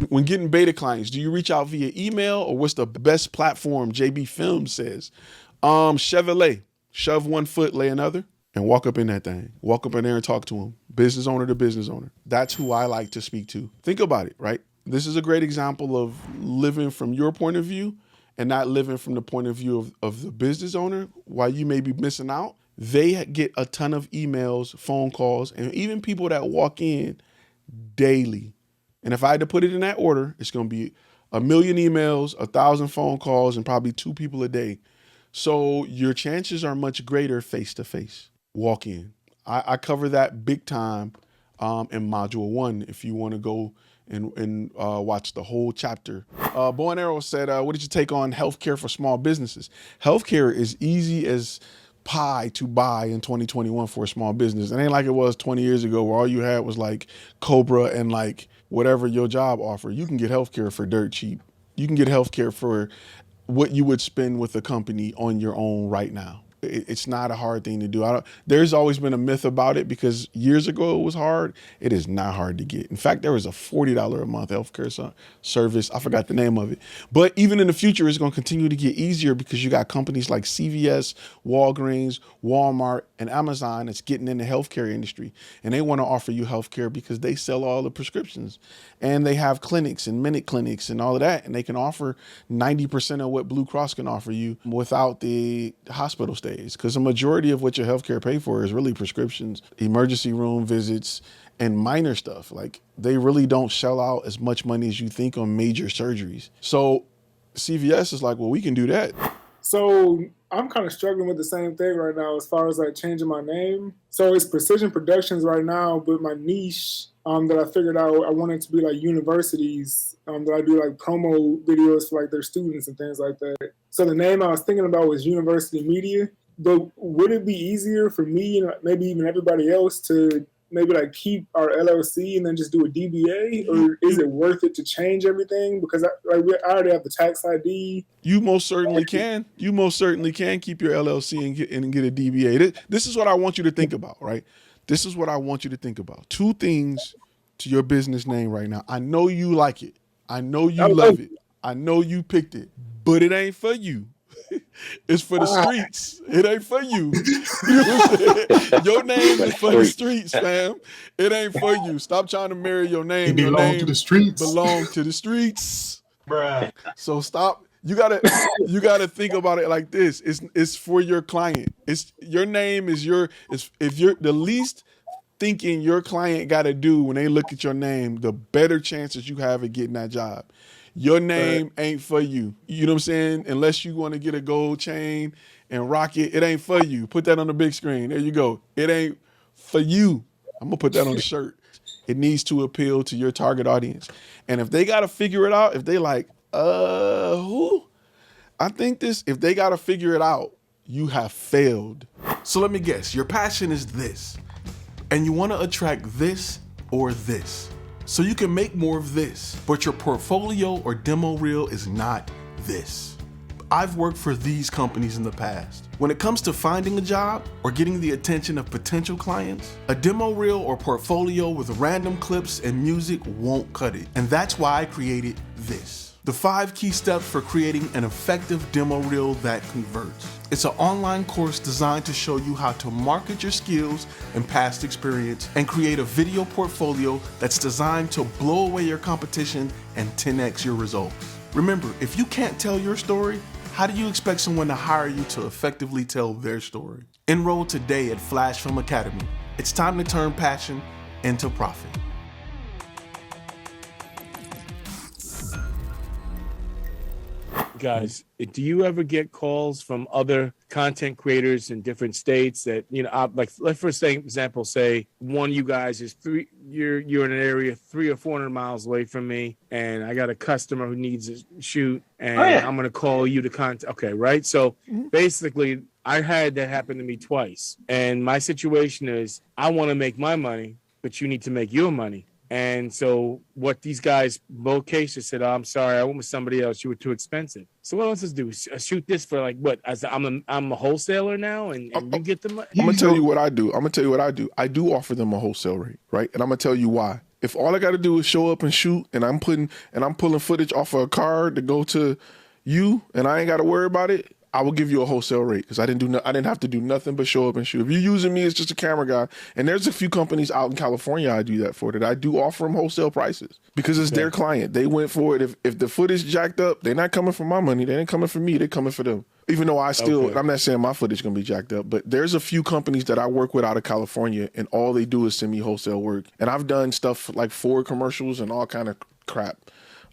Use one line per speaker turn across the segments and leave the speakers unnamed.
When getting beta clients, do you reach out via email or what's the best platform? JB Film says, Chevrolet, shove one foot, lay another, and walk up in that thing. Walk up in there and talk to them. Business owner to business owner. That's who I like to speak to. Think about it, right? This is a great example of living from your point of view and not living from the point of view of the business owner. While you may be missing out, they get a ton of emails, phone calls, and even people that walk in daily. And if I had to put it in that order, it's going to be 1 million emails, 1,000 phone calls, and probably 2 people a day. So your chances are much greater face-to-face. Walk in. I cover that big time in module 1 if you want to go and watch the whole chapter. Bow and Arrow said, what did you take on healthcare for small businesses? Healthcare is easy as pie to buy in 2021 for a small business. It ain't like it was 20 years ago where all you had was like Cobra and like whatever your job offered. You can get healthcare for dirt cheap. You can get healthcare for what you would spend with a company on your own right now. It's not a hard thing to do. There's always been a myth about it because years ago it was hard. It is not hard to get. In fact, there was a $40 a month healthcare service. I forgot the name of it. But even in the future, it's going to continue to get easier because you got companies like CVS, Walgreens, Walmart, and Amazon that's getting in the healthcare industry. And they want to offer you healthcare because they sell all the prescriptions. And they have clinics and minute clinics and all of that. And they can offer 90% of what Blue Cross can offer you without the hospital stay. Because the majority of what your healthcare pay for is really prescriptions, emergency room visits, and minor stuff. Like they really don't shell out as much money as you think on major surgeries. So CVS is like, well, we can do that.
So I'm kind of struggling with the same thing right now as far as like changing my name. So it's Precision Productions right now, but my niche that I figured out, I wanted to be like universities that I do like promo videos for like their students and things like that. So the name I was thinking about was University Media. But would it be easier for me and maybe even everybody else to maybe like keep our LLC and then just do a DBA, or is it worth it to change everything? Because I already have the tax ID.
You most certainly can. You most certainly can keep your LLC and get a DBA. This is what I want you to think about, right? This is what I want you to think about. 2 things to your business name right now. I know you like it. I know you love it. I know you picked it, but it ain't for you. It's for the streets. It ain't for you. You know what I'm saying? Your name is for the streets, fam. It ain't for you. Stop trying to marry your name.
It belongs to the streets.
Belong to the streets.
Bruh.
So stop. You gotta think about it like this. It's for your client. It's your name is if you're the least thinking your client gotta do when they look at your name, the better chances you have of getting that job. Your name ain't for you. You know what I'm saying? Unless you want to get a gold chain and rock it, it ain't for you. Put that on the big screen. There you go. It ain't for you. I'm going to put that on the shirt. It needs to appeal to your target audience. And if they got to figure it out, if they like, who? I think if they got to figure it out, you have failed. So let me guess, your passion is this, and you want to attract this or this. So you can make more of this, but your portfolio or demo reel is not this. I've worked for these companies in the past. When it comes to finding a job or getting the attention of potential clients, a demo reel or portfolio with random clips and music won't cut it. And that's why I created this. The 5 key steps for creating an effective demo reel that converts. It's an online course designed to show you how to market your skills and past experience and create a video portfolio that's designed to blow away your competition and 10x your results. Remember, if you can't tell your story, how do you expect someone to hire you to effectively tell their story? Enroll today at FlashFilm Academy. It's time to turn passion into profit.
Guys, do you ever get calls from other content creators in different states that, you know, like let's for example, say one of you guys is you're in an area 300 or 400 miles away from me, and I got a customer who needs a shoot, and I'm going to call you to contact. Okay, right? So basically, I had that happen to me twice, and my situation is I want to make my money, but you need to make your money. And so what these guys, both cases, said, oh, I'm sorry, I went with somebody else. You were too expensive. So what else does do? Shoot this for like what? As I'm a wholesaler now, and you get the money.
I'm gonna tell you what I do. I do offer them a wholesale rate, right? And I'm gonna tell you why. If all I got to do is show up and shoot, and I'm pulling footage off of a card to go to you, and I ain't got to worry about it, I will give you a wholesale rate because I didn't have to do nothing but show up and shoot. If you're using me as just a camera guy, and there's a few companies out in California I do that for, that I do offer them wholesale prices because it's their client. They went for it. If the footage jacked up, they're not coming for my money. They ain't coming for me. They're coming for them. Even though I'm not saying my footage is going to be jacked up, but there's a few companies that I work with out of California, and all they do is send me wholesale work. And I've done stuff like Ford commercials and all kind of crap.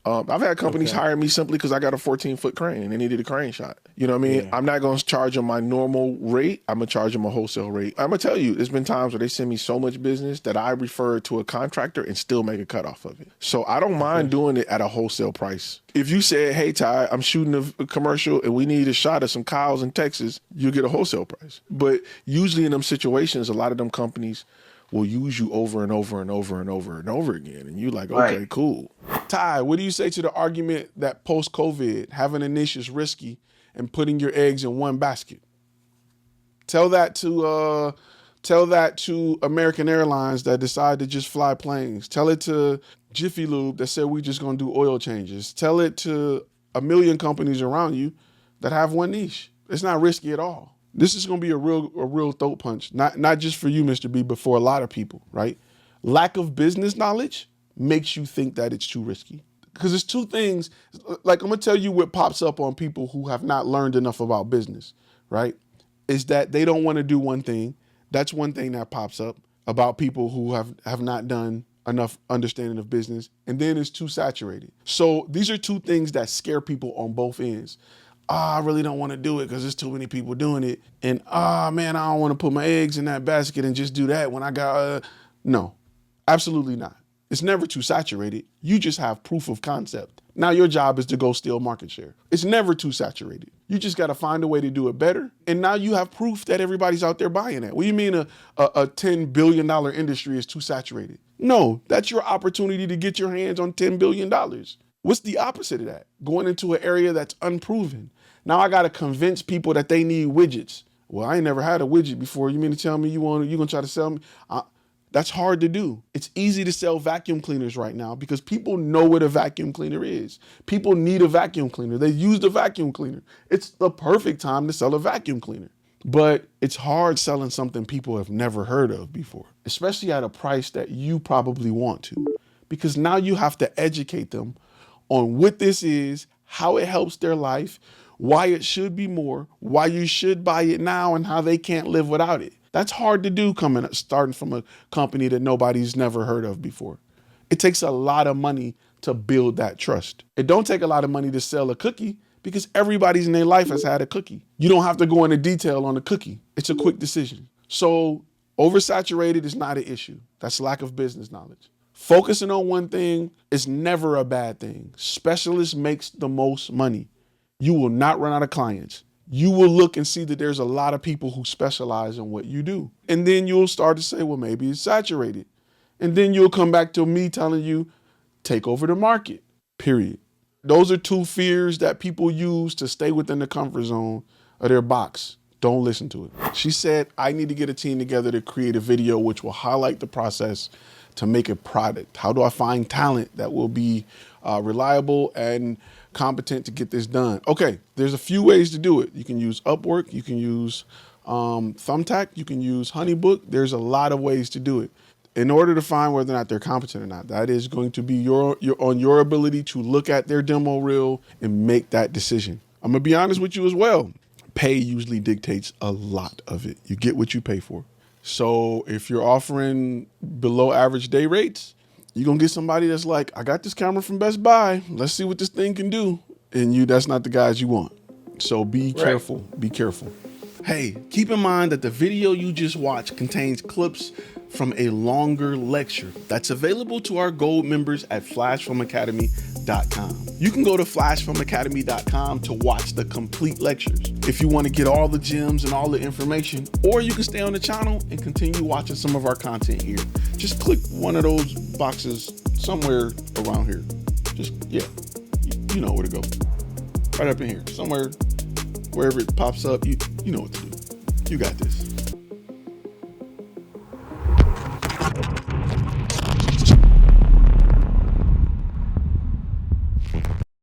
I've had companies hire me simply because I got a 14-foot crane and they needed a crane shot. You know what I mean? Yeah. I'm not going to charge them my normal rate. I'm going to charge them a wholesale rate. I'm going to tell you, there's been times where they send me so much business that I refer to a contractor and still make a cut off of it. So I don't mind doing it at a wholesale price. If you said, hey, Ty, I'm shooting a commercial and we need a shot of some cows in Texas, you'll get a wholesale price. But usually in them situations, a lot of them companies will use you over and over and over and over and over again. And you like, okay, cool. Ty, what do you say to the argument that post-COVID, having a niche is risky and putting your eggs in one basket? Tell that to American Airlines that decide to just fly planes. Tell it to Jiffy Lube that said we just gonna do oil changes. Tell it to a million companies around you that have one niche. It's not risky at all. This is going to be a real throat punch, not just for you, Mr. B, but for a lot of people, right? Lack of business knowledge makes you think that it's too risky. Because it's two things, like I'm going to tell you what pops up on people who have not learned enough about business, right? Is that they don't want to do one thing. That's one thing that pops up about people who have not done enough understanding of business. And then it's too saturated. So these are two things that scare people on both ends. I really don't want to do it because there's too many people doing it. And, man, I don't want to put my eggs in that basket and just do that when I got, no, absolutely not. It's never too saturated. You just have proof of concept. Now your job is to go steal market share. It's never too saturated. You just got to find a way to do it better. And now you have proof that everybody's out there buying it. What do you mean a $10 billion industry is too saturated? No, that's your opportunity to get your hands on $10 billion. What's the opposite of that? Going into an area that's unproven. Now I got to convince people that they need widgets. Well, I ain't never had a widget before. You mean to tell me you're going to try to sell me? That's hard to do. It's easy to sell vacuum cleaners right now because people know what a vacuum cleaner is. People need a vacuum cleaner. They use a vacuum cleaner. It's the perfect time to sell a vacuum cleaner. But it's hard selling something people have never heard of before, especially at a price that you probably want to, because now you have to educate them on what this is, how it helps their life, why it should be more, why you should buy it now, and how they can't live without it. That's hard to do starting from a company that nobody's never heard of before. It takes a lot of money to build that trust. It don't take a lot of money to sell a cookie because everybody's in their life has had a cookie. You don't have to go into detail on the cookie. It's a quick decision. So oversaturated is not an issue. That's lack of business knowledge. Focusing on one thing is never a bad thing. Specialist makes the most money. You will not run out of clients. You will look and see that there's a lot of people who specialize in what you do. And then you'll start to say, well, maybe it's saturated. And then you'll come back to me telling you, take over the market, period. Those are two fears that people use to stay within the comfort zone of their box. Don't listen to it. She said, I need to get a team together to create a video which will highlight the process to make a product. How do I find talent that will be reliable and competent to get this done? Okay, there's a few ways to do it. You can use Upwork, you can use Thumbtack, you can use Honeybook. There's a lot of ways to do it. In order to find whether or not they're competent or not, that is going to be your ability to look at their demo reel and make that decision. I'm gonna be honest with you as well. Pay usually dictates a lot of it. You get what you pay for. So if you're offering below average day rates, you're going to get somebody that's like, I got this camera from Best Buy. Let's see what this thing can do. And that's not the guys you want. So be careful. Be careful. Hey, keep in mind that the video you just watched contains clips from a longer lecture that's available to our gold members at FlashFilmAcademy.com. You can go to FlashFilmAcademy.com to watch the complete lectures if you want to get all the gems and all the information, or you can stay on the channel and continue watching some of our content here. Just click one of those boxes somewhere around here. Just, yeah, you know where to go. Right up in here, somewhere, wherever it pops up, you know what to do. You got this.